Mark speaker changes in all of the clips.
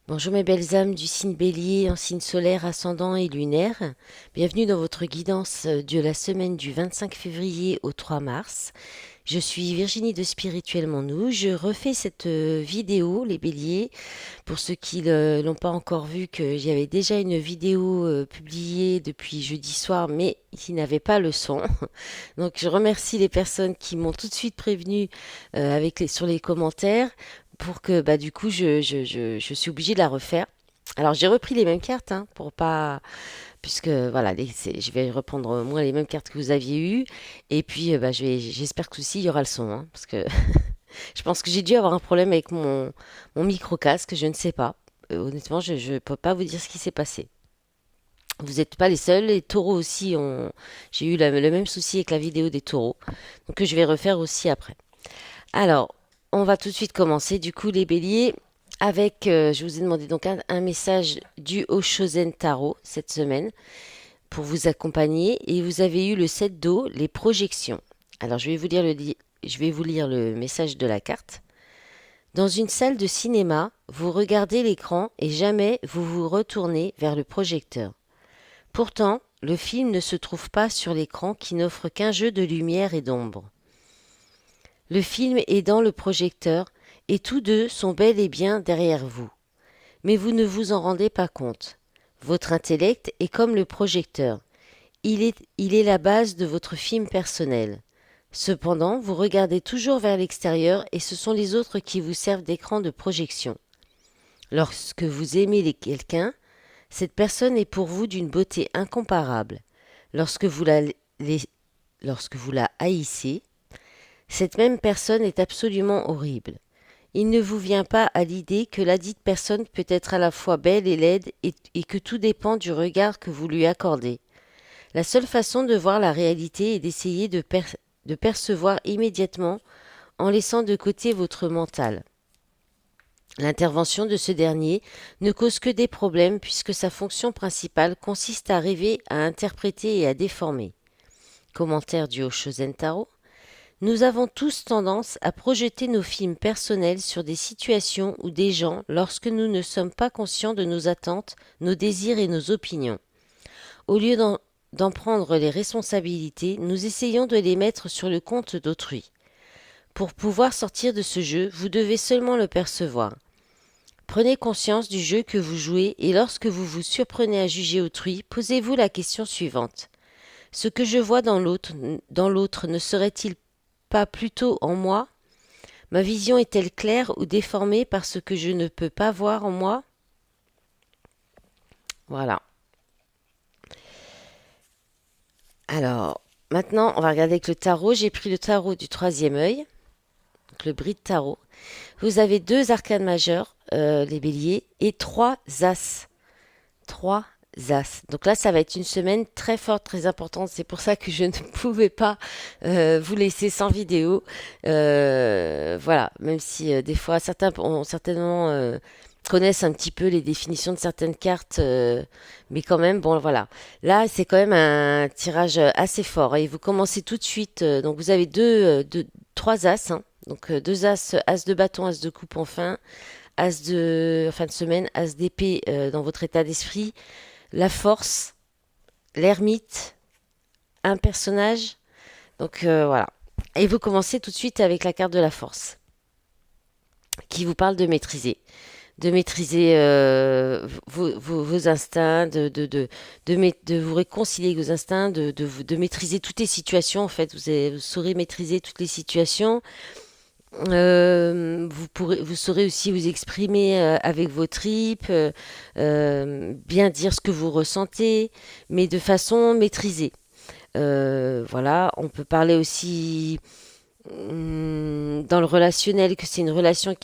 Speaker 1: Bonjour mes belles âmes du signe Bélier en signe solaire, ascendant et lunaire. Bienvenue dans votre guidance de la semaine du 25 février au 3 mars. Je suis Virginie de Spirituellement Nous. Je refais cette vidéo, les béliers, pour ceux qui ne l'ont pas encore vu, que j'avais déjà une vidéo publiée depuis jeudi soir, mais qui n'avait pas le son. Donc je remercie les personnes qui m'ont tout de suite prévenu sur les commentaires pour que du coup je suis obligée de la refaire. Alors j'ai repris les mêmes cartes pour pas puisque voilà je vais reprendre au moins les mêmes cartes que vous aviez eues et puis j'espère que aussi il y aura le son parce que je pense que j'ai dû avoir un problème avec mon micro casque, je ne sais pas. Honnêtement, je ne peux pas vous dire ce qui s'est passé. Vous n'êtes pas les seuls, les taureaux aussi ont j'ai eu le même souci avec la vidéo des taureaux. Donc que je vais refaire aussi après. Alors, on va tout de suite commencer. Du coup, les béliers, je vous ai demandé donc un message du Oshozen Tarot cette semaine pour vous accompagner. Et vous avez eu le 7 d'eau, les projections. Alors, je vais vous lire le message de la carte. Dans une salle de cinéma, vous regardez l'écran et jamais vous vous retournez vers le projecteur. Pourtant, le film ne se trouve pas sur l'écran qui n'offre qu'un jeu de lumière et d'ombre. Le film est dans le projecteur et tous deux sont bel et bien derrière vous. Mais vous ne vous en rendez pas compte. Votre intellect est comme le projecteur. Il est la base de votre film personnel. Cependant, vous regardez toujours vers l'extérieur et ce sont les autres qui vous servent d'écran de projection. Lorsque vous aimez quelqu'un, cette personne est pour vous d'une beauté incomparable. Lorsque vous la, les- Lorsque vous la haïssez, cette même personne est absolument horrible. Il ne vous vient pas à l'idée que ladite personne peut être à la fois belle et laide et que tout dépend du regard que vous lui accordez. La seule façon de voir la réalité est d'essayer de percevoir immédiatement en laissant de côté votre mental. L'intervention de ce dernier ne cause que des problèmes puisque sa fonction principale consiste à arriver à interpréter et à déformer. Commentaire du Oshozen Taro. Nous avons tous tendance à projeter nos films personnels sur des situations ou des gens lorsque nous ne sommes pas conscients de nos attentes, nos désirs et nos opinions. Au lieu d'en prendre les responsabilités, nous essayons de les mettre sur le compte d'autrui. Pour pouvoir sortir de ce jeu, vous devez seulement le percevoir. Prenez conscience du jeu que vous jouez et lorsque vous vous surprenez à juger autrui, posez-vous la question suivante. Ce que je vois dans l'autre ne serait-il pas plutôt en moi? Ma vision est-elle claire ou déformée par ce que je ne peux pas voir en moi? Voilà. Alors, maintenant, on va regarder avec le tarot. J'ai pris le tarot du troisième œil, donc le bris de tarot. Vous avez deux arcanes majeurs, les béliers, et trois as. Trois as. Donc là, ça va être une semaine très forte, très importante. C'est pour ça que je ne pouvais pas vous laisser sans vidéo. Voilà, même si des fois certains ont certainement connaissent un petit peu les définitions de certaines cartes, mais quand même, bon, voilà. Là, c'est quand même un tirage assez fort et vous commencez tout de suite. Donc, vous avez trois as, hein. Donc, deux as, as de bâton, as de coupe en en fin de semaine, as d'épée dans votre état d'esprit, la force, l'ermite, un personnage. Donc, voilà. Et vous commencez tout de suite avec la carte de la force, qui vous parle de maîtriser vos instincts, de vous réconcilier avec vos instincts, de maîtriser toutes les situations. En fait, vous saurez maîtriser toutes les situations. Vous saurez aussi vous exprimer avec vos tripes, bien dire ce que vous ressentez, mais de façon maîtrisée. Voilà, on peut parler aussi dans le relationnel, que c'est une relation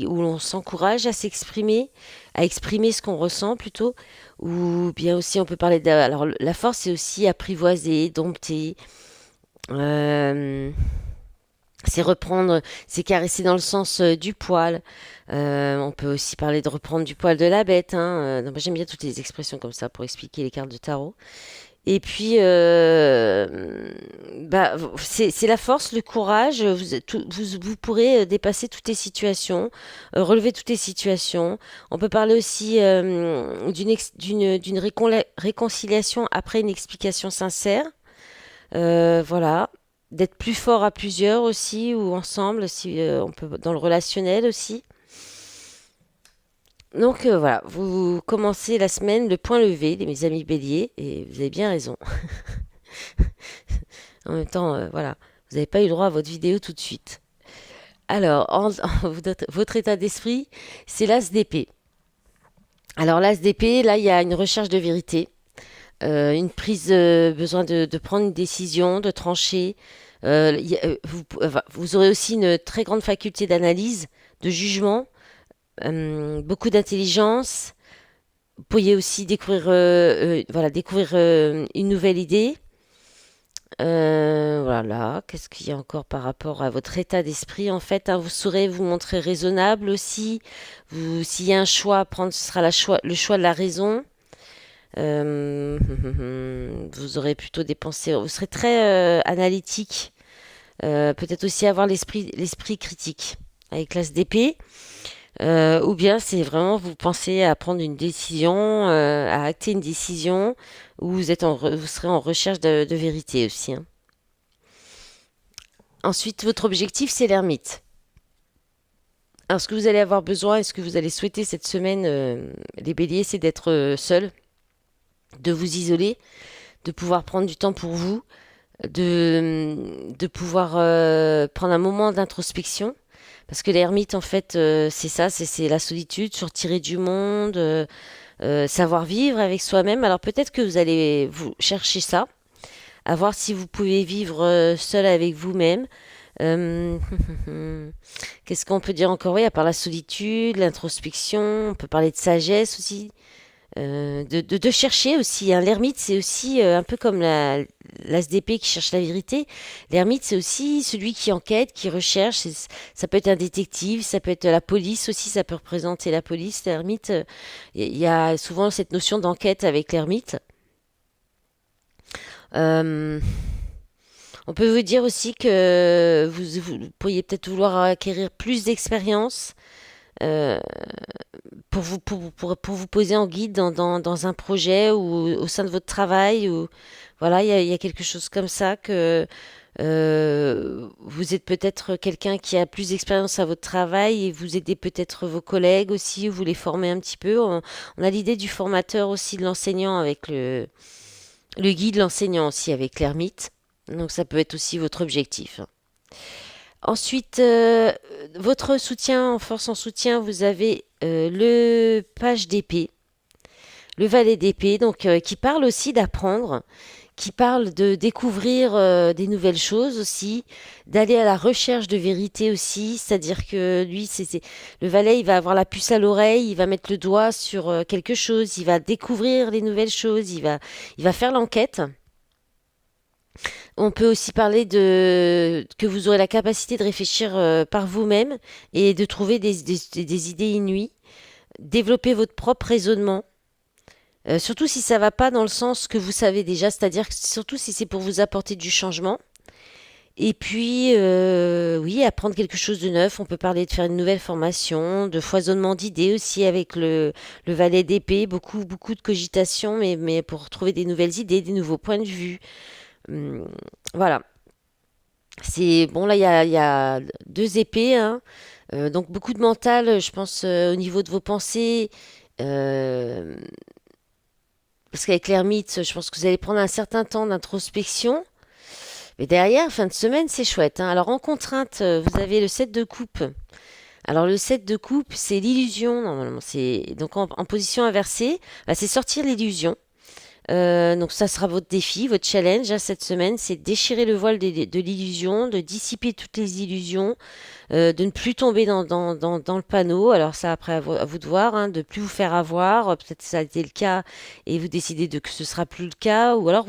Speaker 1: où l'on s'encourage à s'exprimer, à exprimer ce qu'on ressent plutôt, ou bien aussi on peut parler alors la force c'est aussi apprivoiser, dompter, euh, c'est reprendre, c'est caresser dans le sens du poil. On peut aussi parler de reprendre du poil de la bête. Moi, j'aime bien toutes les expressions comme ça pour expliquer les cartes de tarot. Et puis, bah, c'est la force, le courage. Vous pourrez dépasser toutes les situations, relever toutes les situations. On peut parler aussi d'une réconciliation après une explication sincère. Voilà. D'être plus fort à plusieurs aussi ou ensemble, si on peut dans le relationnel aussi. Donc voilà, vous commencez la semaine le point levé, mes amis béliers, et vous avez bien raison. En même temps, voilà, vous n'avez pas eu le droit à votre vidéo tout de suite. Alors, votre état d'esprit, c'est l'as d'épée. Alors l'as d'épée, là, il y a une recherche de vérité, une prise, besoin de prendre une décision, de trancher. Vous aurez aussi une très grande faculté d'analyse, de jugement, beaucoup d'intelligence. Vous pourriez aussi découvrir une nouvelle idée. Voilà, qu'est-ce qu'il y a encore par rapport à votre état d'esprit en fait, hein, vous saurez vous montrer raisonnable aussi. S'il y a un choix à prendre, ce sera le choix de la raison. Euh, vous aurez plutôt des pensées, vous serez très analytique. Peut-être aussi avoir l'esprit critique avec l'as d'épée. Ou bien c'est vraiment vous pensez à prendre une décision, à acter une décision, ou vous serez en recherche de vérité aussi, hein. Ensuite, votre objectif, c'est l'ermite. Alors, ce que vous allez avoir besoin et ce que vous allez souhaiter cette semaine, les béliers, c'est d'être seul, de vous isoler, de pouvoir prendre du temps pour vous, de pouvoir prendre un moment d'introspection. Parce que l'ermite, en fait, c'est ça, c'est la solitude, se retirer du monde, savoir vivre avec soi-même. Alors peut-être que vous allez vous chercher ça, à voir si vous pouvez vivre seul avec vous-même. Euh, Qu'est-ce qu'on peut dire encore? Oui, à part la solitude, l'introspection, on peut parler de sagesse aussi. De chercher aussi, hein. L'ermite, c'est aussi un peu comme l'ASDP qui cherche la vérité. L'ermite, c'est aussi celui qui enquête, qui recherche. Ça peut être un détective, ça peut être la police aussi, ça peut représenter la police. L'ermite, il y a souvent cette notion d'enquête avec l'ermite. Euh, on peut vous dire aussi que vous pourriez peut-être vouloir acquérir plus d'expérience. euh, pour vous poser en guide dans un projet ou au sein de votre travail ou voilà, il y a quelque chose comme ça que vous êtes peut-être quelqu'un qui a plus d'expérience à votre travail et vous aidez peut-être vos collègues aussi, vous les formez un petit peu. On a l'idée du formateur aussi, de l'enseignant avec le guide, l'enseignant aussi avec l'ermite. Donc ça peut être aussi votre objectif. Ensuite, votre soutien, en force en soutien, vous avez le page d'épée, le valet d'épée, donc qui parle aussi d'apprendre, qui parle de découvrir des nouvelles choses aussi, d'aller à la recherche de vérité aussi, c'est-à-dire que lui, le valet, il va avoir la puce à l'oreille, il va mettre le doigt sur quelque chose, il va découvrir les nouvelles choses, il va faire l'enquête. On peut aussi parler de que vous aurez la capacité de réfléchir par vous-même et de trouver des idées inouïes, développer votre propre raisonnement. Surtout si ça va pas dans le sens que vous savez déjà, c'est-à-dire surtout si c'est pour vous apporter du changement. Et puis, oui, apprendre quelque chose de neuf. On peut parler de faire une nouvelle formation, de foisonnement d'idées aussi avec le valet d'épée. Beaucoup de cogitation, mais pour trouver des nouvelles idées, des nouveaux points de vue. Hum, voilà. C'est bon, là, il y a deux épées, hein. Donc beaucoup de mental, je pense, au niveau de vos pensées. Euh, Parce qu'avec l'ermite, je pense que vous allez prendre un certain temps d'introspection. Mais derrière, fin de semaine, c'est chouette, hein. Alors en contrainte, vous avez le 7 de coupe. Alors le 7 de coupe, c'est l'illusion, normalement. C'est donc en position inversée, bah, c'est sortir l'illusion. Donc ça sera votre défi, votre challenge, hein, cette semaine, c'est de déchirer le voile de l'illusion, de dissiper toutes les illusions, de ne plus tomber dans le panneau. Alors ça, après, à vous de voir, hein, de plus vous faire avoir. Peut-être que ça a été le cas et vous décidez que ce sera plus le cas. Ou alors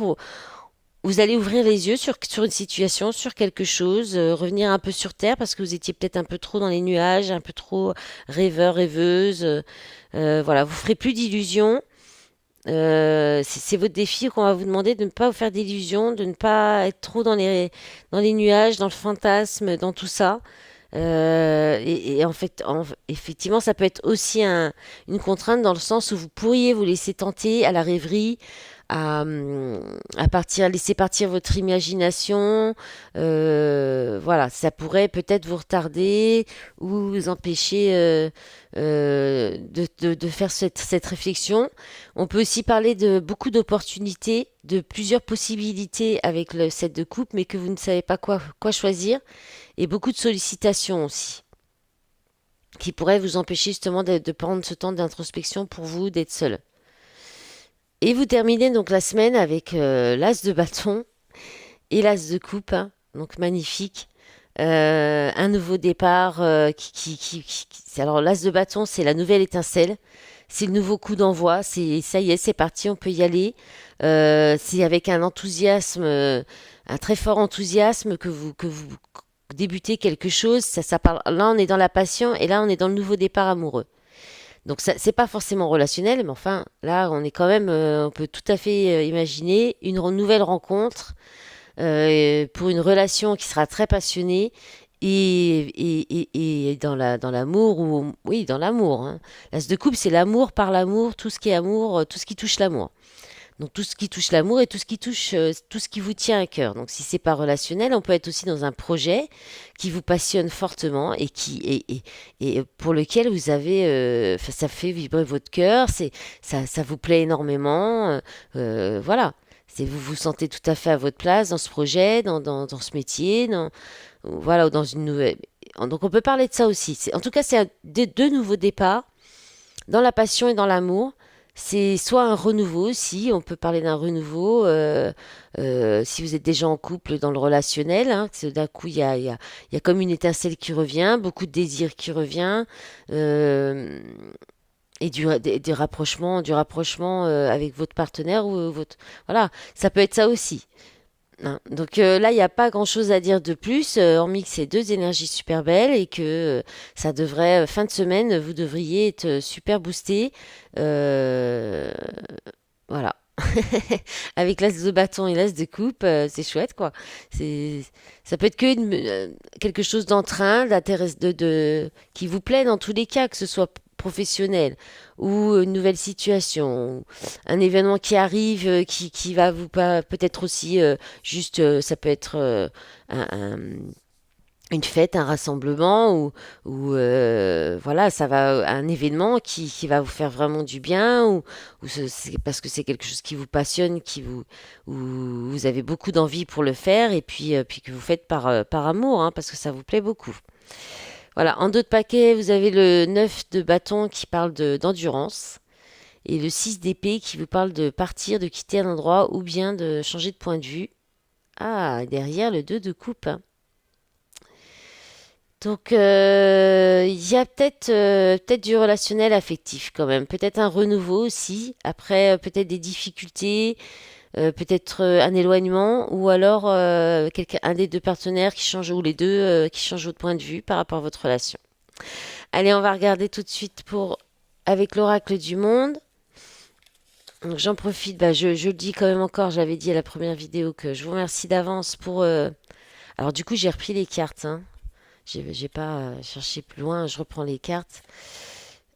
Speaker 1: vous allez ouvrir les yeux sur une situation, sur quelque chose, revenir un peu sur terre parce que vous étiez peut-être un peu trop dans les nuages, un peu trop rêveur, rêveuse. Voilà, vous ferez plus d'illusions. C'est votre défi qu'on va vous demander de ne pas vous faire d'illusions, de ne pas être trop dans les nuages, dans le fantasme, dans tout ça. Et en fait, effectivement, ça peut être aussi une contrainte dans le sens où vous pourriez vous laisser tenter à la rêverie, à partir, laisser partir votre imagination. Voilà, ça pourrait peut-être vous retarder ou vous empêcher de faire cette réflexion. On peut aussi parler de beaucoup d'opportunités, de plusieurs possibilités avec le set de coupe, mais que vous ne savez pas quoi choisir. Et beaucoup de sollicitations aussi, qui pourraient vous empêcher justement de prendre ce temps d'introspection pour vous, d'être seul. Et vous terminez donc la semaine avec l'as de bâton et l'as de coupe, hein, donc magnifique. Un nouveau départ alors l'as de bâton, c'est la nouvelle étincelle, c'est le nouveau coup d'envoi, c'est ça y est, c'est parti, on peut y aller. C'est avec un enthousiasme, un très fort enthousiasme que vous débutez quelque chose. Ça parle. Là, on est dans la passion et là, on est dans le nouveau départ amoureux. Donc ça, c'est pas forcément relationnel, mais enfin, là, on est quand même, on peut tout à fait imaginer une nouvelle rencontre pour une relation qui sera très passionnée et dans l'amour ou oui, dans l'amour. Hein. L'as de coupe, c'est l'amour par l'amour, tout ce qui est amour, tout ce qui touche l'amour. Donc tout ce qui touche l'amour et tout ce qui touche tout ce qui vous tient à cœur. Donc si c'est pas relationnel, on peut être aussi dans un projet qui vous passionne fortement et pour lequel vous avez ça fait vibrer votre cœur, ça vous plaît énormément, voilà. C'est vous vous sentez tout à fait à votre place dans ce projet, dans ce métier, voilà, ou dans une nouvelle. Donc on peut parler de ça aussi. En tout cas, c'est deux nouveaux départs dans la passion et dans l'amour. C'est soit un renouveau, si on peut parler d'un renouveau, si vous êtes déjà en couple dans le relationnel, hein, que d'un coup il y a comme une étincelle qui revient, beaucoup de désir qui revient, euh, et du rapprochement avec votre partenaire ou votre, voilà, ça peut être ça aussi. Hein. Donc là, il n'y a pas grand-chose à dire de plus, hormis que c'est deux énergies super belles et que ça devrait, fin de semaine, vous devriez être super boosté. Euh, voilà. Avec l'as de bâton et l'as de coupe, c'est chouette, quoi. C'est, ça peut être que quelque chose d'entrain, qui vous plaît dans tous les cas, que ce soit professionnel ou une nouvelle situation, un événement qui arrive, qui va vous pas peut-être aussi juste, ça peut être un, un- une fête, un rassemblement ou voilà, ça va un événement qui va vous faire vraiment du bien ou c'est parce que c'est quelque chose qui vous passionne, où vous avez beaucoup d'envie pour le faire et puis que vous faites par amour, hein, parce que ça vous plaît beaucoup. Voilà, en dos de paquet, vous avez le 9 de bâton qui parle d'endurance et le 6 d'épée qui vous parle de partir, de quitter un endroit ou bien de changer de point de vue. Ah, derrière le 2 de coupe, hein. Donc, il y a peut-être du relationnel affectif quand même, peut-être un renouveau aussi, après peut-être des difficultés, peut-être un éloignement, ou alors un des deux partenaires qui change, ou les deux qui changent votre point de vue par rapport à votre relation. Allez, on va regarder tout de suite avec l'oracle du monde. Donc j'en profite, bah, je le dis quand même encore, j'avais dit à la première vidéo que je vous remercie d'avance pour... Alors du coup j'ai repris les cartes, hein. J'ai pas cherché plus loin, je reprends les cartes.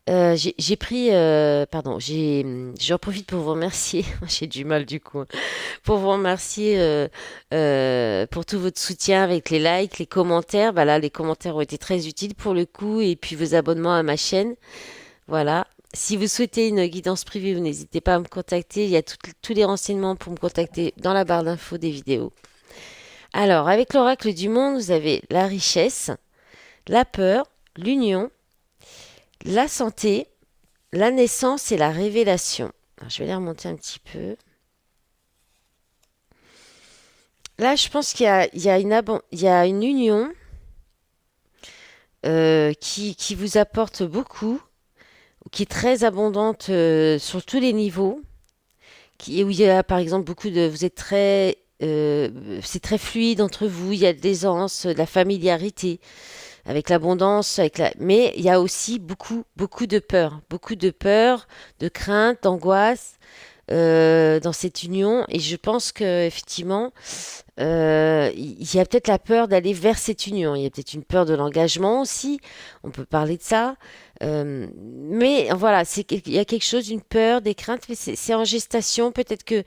Speaker 1: J'ai pris, pardon, j'en profite pour vous remercier. J'ai du mal du coup, hein. Pour vous remercier pour tout votre soutien avec les likes, les commentaires. Bah là, les commentaires ont été très utiles pour le coup, et puis vos abonnements à ma chaîne. Voilà. Si vous souhaitez une guidance privée, vous n'hésitez pas à me contacter. Il y a tous les renseignements pour me contacter dans la barre d'infos des vidéos. Alors, avec l'oracle du monde, vous avez la richesse, la peur, l'union, la santé, la naissance et la révélation. Alors, je vais les remonter un petit peu. Là, je pense il y a une union qui vous apporte beaucoup, qui est très abondante sur tous les niveaux, où il y a par exemple vous êtes c'est très fluide entre vous, il y a de l'aisance, de la familiarité, avec l'abondance, mais il y a aussi beaucoup de peur, de crainte, d'angoisse, dans cette union. Et je pense que effectivement, il y a peut-être la peur d'aller vers cette union. Il y a peut-être une peur de l'engagement aussi. On peut parler de ça. Mais voilà, il y a quelque chose, une peur, des craintes, mais c'est en gestation. Peut-être que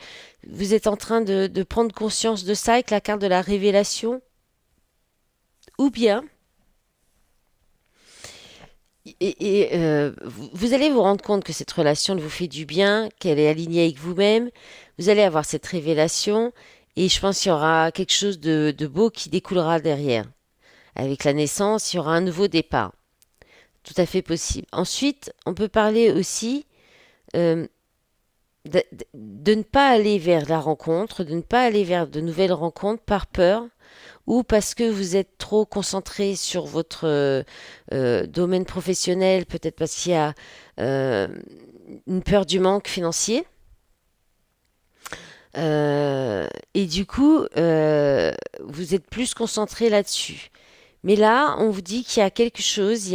Speaker 1: vous êtes en train de prendre conscience de ça avec la carte de la révélation. Ou bien, vous allez vous rendre compte que cette relation vous fait du bien, qu'elle est alignée avec vous-même. Vous allez avoir cette révélation. Et je pense qu'il y aura quelque chose de beau qui découlera derrière. Avec la naissance, il y aura un nouveau départ. Tout à fait possible. Ensuite, on peut parler aussi euh, de ne pas aller vers la rencontre, de ne pas aller vers de nouvelles rencontres par peur ou parce que vous êtes trop concentré sur votre domaine professionnel, peut-être parce qu'il y a euh, une peur du manque financier. Et du coup, vous êtes plus concentré là-dessus. Mais là, on vous dit qu'il y a quelque chose,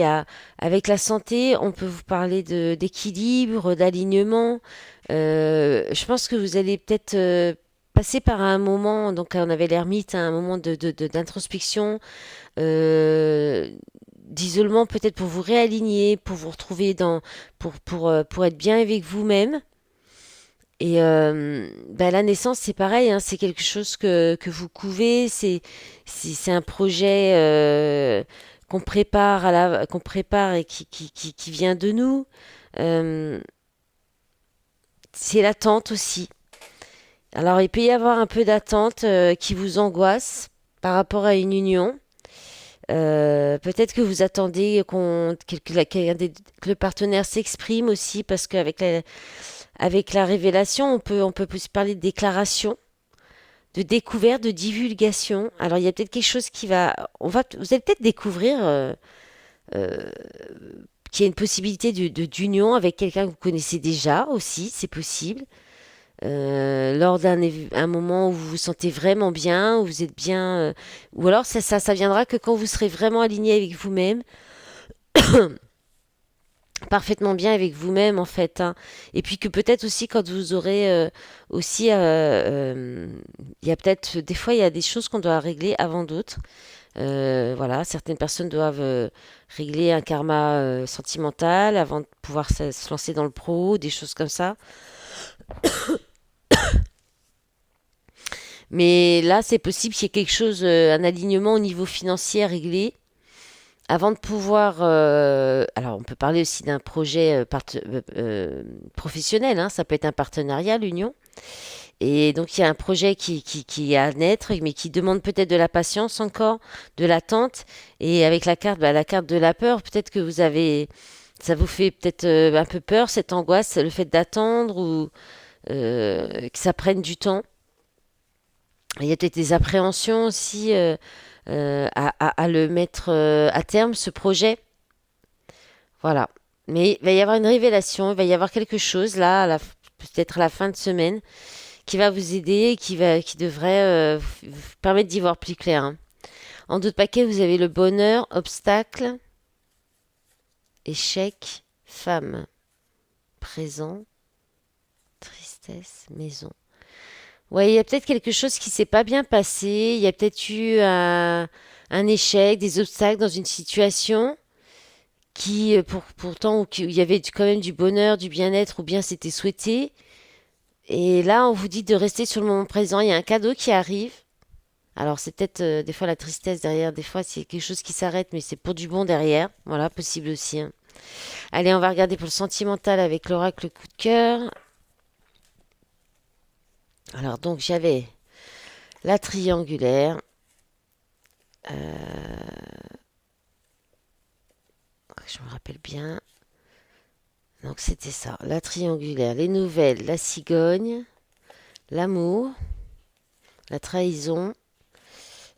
Speaker 1: avec la santé, on peut vous parler d'équilibre, d'alignement. Je pense que vous allez peut-être passer par un moment, donc on avait l'ermite, un moment d'introspection, euh, d'isolement peut-être pour vous réaligner, pour vous retrouver pour être bien avec vous-même. Et bah, la naissance, c'est pareil, hein, c'est quelque chose que vous couvez, c'est un projet qu'on prépare et qui vient de nous. Euh, c'est l'attente aussi. Alors, il peut y avoir un peu d'attente qui vous angoisse par rapport à une union. Peut-être que vous attendez que le partenaire s'exprime aussi, parce avec la révélation, on peut aussi parler de déclaration, de découverte, de divulgation. Alors, il y a peut-être quelque chose vous allez peut-être découvrir euh, qu'il y a une possibilité d'union avec quelqu'un que vous connaissez déjà aussi, c'est possible. Lors un moment où vous vous sentez vraiment bien, où vous êtes bien, ou alors ça viendra que quand vous serez vraiment aligné avec vous-même, parfaitement bien avec vous-même en fait, hein. Et puis que peut-être aussi quand vous aurez aussi, il y a peut-être des fois il y a des choses qu'on doit régler avant d'autres. Voilà, certaines personnes doivent régler un karma sentimental avant de pouvoir se lancer dans le pro, des choses comme ça. Mais là, c'est possible qu'il y ait quelque chose, un alignement au niveau financier à régler avant de pouvoir. Alors, on peut parler aussi d'un projet professionnel, hein, ça peut être un partenariat, l'union. Et donc, il y a un projet qui est à naître, mais qui demande peut-être de la patience encore, de l'attente. Et avec la carte de la peur, peut-être que ça vous fait peut-être un peu peur, cette angoisse, le fait d'attendre ou que ça prenne du temps. Il y a peut-être des appréhensions aussi à le mettre à terme, ce projet. Voilà. Mais il va y avoir une révélation, il va y avoir quelque chose là, peut-être à la fin de semaine, qui va vous aider et qui devrait vous permettre d'y voir plus clair, hein. En d'autres paquets, vous avez le bonheur, obstacle, échec, femme, présent, tristesse, maison. Ouais, il y a peut-être quelque chose qui s'est pas bien passé. Il y a peut-être eu un échec, des obstacles dans une situation pourtant, où il y avait quand même du bonheur, du bien-être, ou bien c'était souhaité. Et là, on vous dit de rester sur le moment présent. Il y a un cadeau qui arrive. Alors, c'est peut-être des fois la tristesse derrière, des fois c'est quelque chose qui s'arrête, mais c'est pour du bon derrière. Voilà, possible aussi, hein. Allez, on va regarder pour le sentimental avec l'oracle coup de cœur. Alors, donc, j'avais la triangulaire. Je me rappelle bien. Donc c'était ça, la triangulaire, les nouvelles, la cigogne, l'amour, la trahison,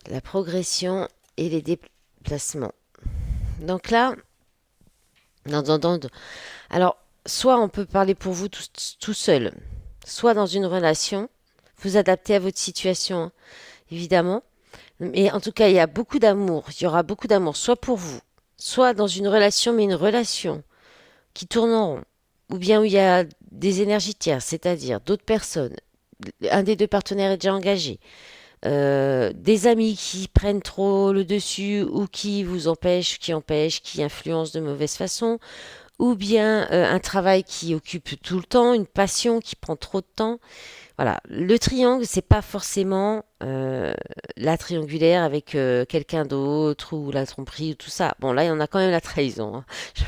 Speaker 1: la progression et les déplacements. Donc là, non, non, non, alors soit on peut parler pour vous tout seul, soit dans une relation, vous adaptez à votre situation, hein, évidemment. Mais en tout cas, il y a beaucoup d'amour, il y aura beaucoup d'amour, soit pour vous, soit dans une relation, mais une relation qui tourne en rond, ou bien où il y a des énergies tierces, c'est-à-dire d'autres personnes, un des deux partenaires est déjà engagé, des amis qui prennent trop le dessus ou qui vous empêchent, qui influencent de mauvaise façon, ou bien un travail qui occupe tout le temps, une passion qui prend trop de temps. Voilà, le triangle, c'est pas forcément la triangulaire avec quelqu'un d'autre ou la tromperie ou tout ça. Bon, là, il y en a quand même la trahison, hein. Je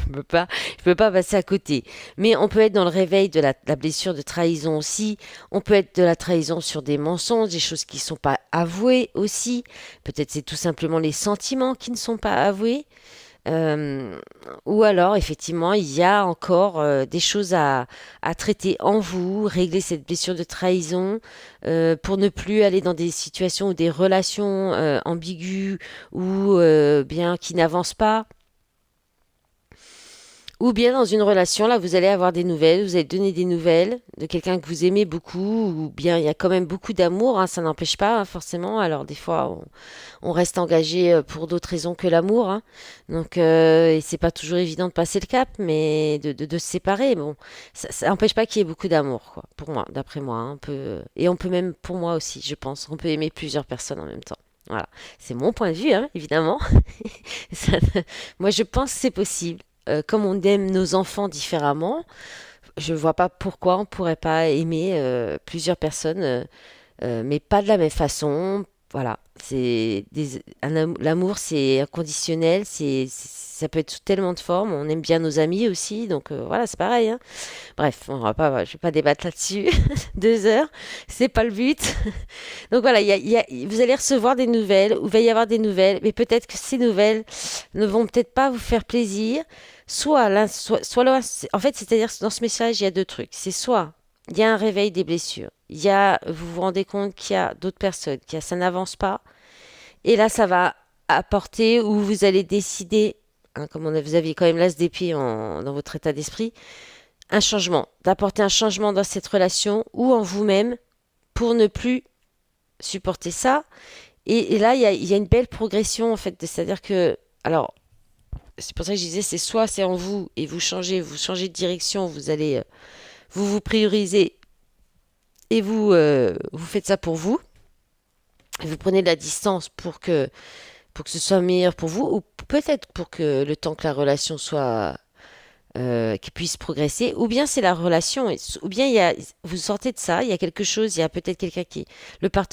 Speaker 1: peux pas passer à côté. Mais on peut être dans le réveil de la blessure de trahison aussi. On peut être de la trahison sur des mensonges, des choses qui ne sont pas avouées aussi. Peut-être c'est tout simplement les sentiments qui ne sont pas avoués. Euh, ou alors, effectivement, il y a encore des choses à traiter en vous, régler cette blessure de trahison pour ne plus aller dans des situations ou des relations ambiguës ou bien qui n'avancent pas. Ou bien dans une relation, là, vous allez avoir des nouvelles, vous allez donner des nouvelles de quelqu'un que vous aimez beaucoup, ou bien il y a quand même beaucoup d'amour, hein, ça n'empêche pas hein, forcément. Alors des fois, on reste engagé pour d'autres raisons que l'amour, hein. Donc, et c'est pas toujours évident de passer le cap, mais de se séparer. Bon, ça n'empêche pas qu'il y ait beaucoup d'amour, quoi. Pour moi, d'après moi, hein, et on peut même, pour moi aussi, je pense, on peut aimer plusieurs personnes en même temps. Voilà, c'est mon point de vue, hein, évidemment. Ça- moi, je pense que c'est possible. Comme on aime nos enfants différemment, je vois pas pourquoi on pourrait pas aimer plusieurs personnes, mais pas de la même façon. Voilà, l'amour, c'est inconditionnel, ça peut être sous tellement de formes. On aime bien nos amis aussi, donc voilà, c'est pareil, hein. Bref, je vais pas débattre là-dessus. 2 heures, c'est pas le but. Donc voilà, vous allez recevoir des nouvelles, ou il va y avoir des nouvelles, mais peut-être que ces nouvelles ne vont peut-être pas vous faire plaisir. Soit l'un, soit l'autre. En fait, c'est-à-dire que dans ce message, il y a deux trucs. C'est soit il y a un réveil des blessures, vous vous rendez compte qu'il y a d'autres personnes, ça n'avance pas, et là, ça va apporter, ou vous allez décider, hein, vous aviez quand même l'as d'épée dans votre état d'esprit, un changement, d'apporter un changement dans cette relation ou en vous-même pour ne plus supporter ça. Et là, il y a une belle progression en fait. C'est-à-dire que, alors, c'est pour ça que je disais, c'est soit c'est en vous et vous changez de direction, vous allez, vous priorisez et vous faites ça pour vous. Vous prenez de la distance pour que ce soit meilleur pour vous, ou peut-être pour que le temps que la relation soit qui puisse progresser, ou bien c'est la relation, ou bien vous sortez de ça, il y a quelque chose, il y a peut-être quelqu'un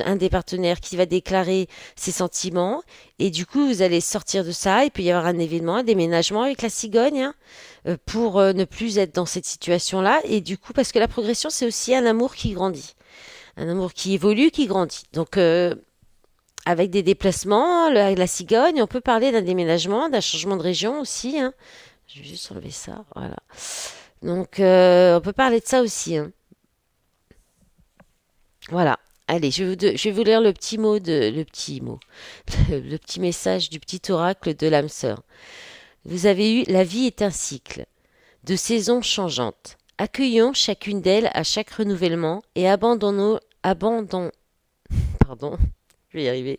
Speaker 1: un des partenaires qui va déclarer ses sentiments, et du coup vous allez sortir de ça, et puis il y avoir un événement, un déménagement avec la cigogne, hein, pour ne plus être dans cette situation-là, et du coup, parce que la progression, c'est aussi un amour qui grandit, un amour qui évolue, qui grandit. Donc, avec des déplacements, la cigogne, on peut parler d'un déménagement, d'un changement de région aussi, hein. Je vais juste enlever ça, voilà. Donc, on peut parler de ça aussi, hein. Voilà. Allez, je vais vous lire le petit message du petit oracle de l'âme sœur. Vous avez eu, la vie est un cycle de saisons changeantes. Accueillons chacune d'elles à chaque renouvellement et pardon, je vais y arriver.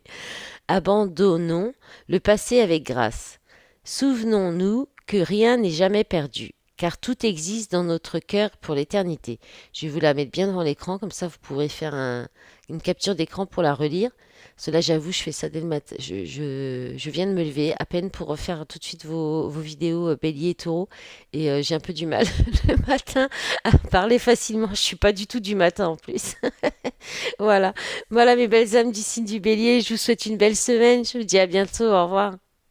Speaker 1: Abandonnons le passé avec grâce. Souvenons-nous que rien n'est jamais perdu, car tout existe dans notre cœur pour l'éternité. Je vais vous la mettre bien devant l'écran, comme ça vous pourrez faire une capture d'écran pour la relire. Cela, j'avoue, je fais ça dès le matin. Je viens de me lever à peine pour refaire tout de suite vos vidéos bélier et taureau. Et j'ai un peu du mal le matin à parler facilement. Je suis pas du tout du matin en plus. Voilà. Voilà mes belles âmes du signe du bélier. Je vous souhaite une belle semaine. Je vous dis à bientôt. Au revoir.